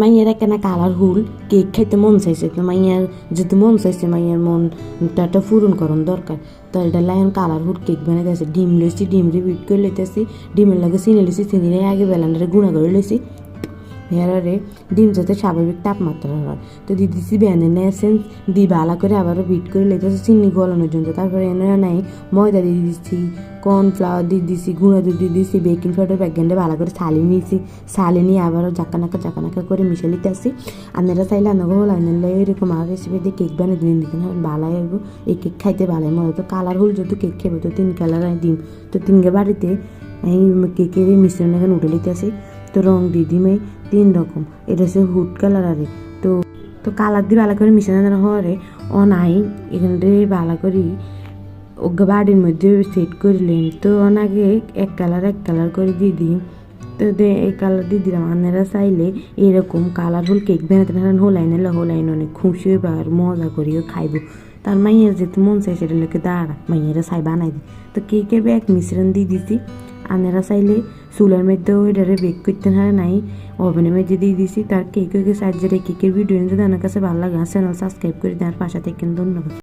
মাইয়ের একখানা colourful cake খাইতে মন চাইছে, তো মাইয়ার যেহেতু মন চাইছে মাইয়ার মনটা পূরণ করণ দরকার। তো এটা লাইন কালারফুল কেক বানাইতেছে। ডিম লইছি, ডিমরে বিট করে লইতেছি, ডিমের লাগে চিনি লইছি, চিনিরে আগে বেলান্ডারে গুঁড়া করে লইছি। হেয়ারে ডিম যাতে স্বাভাবিক তাপমাত্রা হয়, তো দিয়ে দিচ্ছি ভ্যানিলা এসেন্স, দিয়ে ভালো করে আবারও বিট করে লইতেছি চিনি গলানোর জন্য। তারপরে এনে নাই ময়দা দিয়ে দিচ্ছি, কর্নফ্লাওয়ার দিয়ে দিচ্ছি, গুঁড়া দুধ দিয়ে দিচ্ছি, বেকিং পাউডার প্যাকেটে ভালো করে ছালিয়ে নিয়েছি। ছালিয়ে নিয়ে আবারও জাকানাকা করে মিশে নিতে আসছি। আপনারা চাইলে আপনাকে হল আনলে এরকম আর রেসিপি দিয়ে কেক বানিয়ে দিন দিতেন, ভালো হইব। এই কেক খাইতে ভালো মজা। তো কালারফুল যেহেতু কেক খেবে, তো 3 কালার ডিম, তো 3 বাড়িতে এই কেকের মিশ্রণ এখানে উঠে নিতে আসি। তো রং দিয়ে দিমে 3 রকম, এটা হচ্ছে হুড কালার আরে। তো কালার দিয়ে ভালো করে মিশানো হওয়ারে অনাই এখানে ভালো করে ওকে বাড়ির মধ্যে সেট করলেন। তো অনাকে এক কালার করে দিয়ে দিই। তো এই কালার দিয়ে দিলাম। আপনারা চাইলে এরকম কালারফুল কেক বানাতে পারেন। হোলাইন অনেক খুশি হইব আর মজা করিও খাইব। তার মাইয়ের যেহেতু মন চাই সেটা লোকে দাঁড়া মাইয়েরা চাই বানাই দিই। তো কেকের এক মিশ্রণ দিয়ে দিছি। আপনারা চাইলে চুলার মধ্যেও এটারে বেক করতে নাই, ওভেনের মধ্যে দিয়ে দিছি। তার কেকের সাহায্যে কেকের ভিডিও যদি আপনার কাছে ভালো লাগে চ্যানেল সাবস্ক্রাইব করে দেওয়ার পাশে থেকে ধন্যবাদ।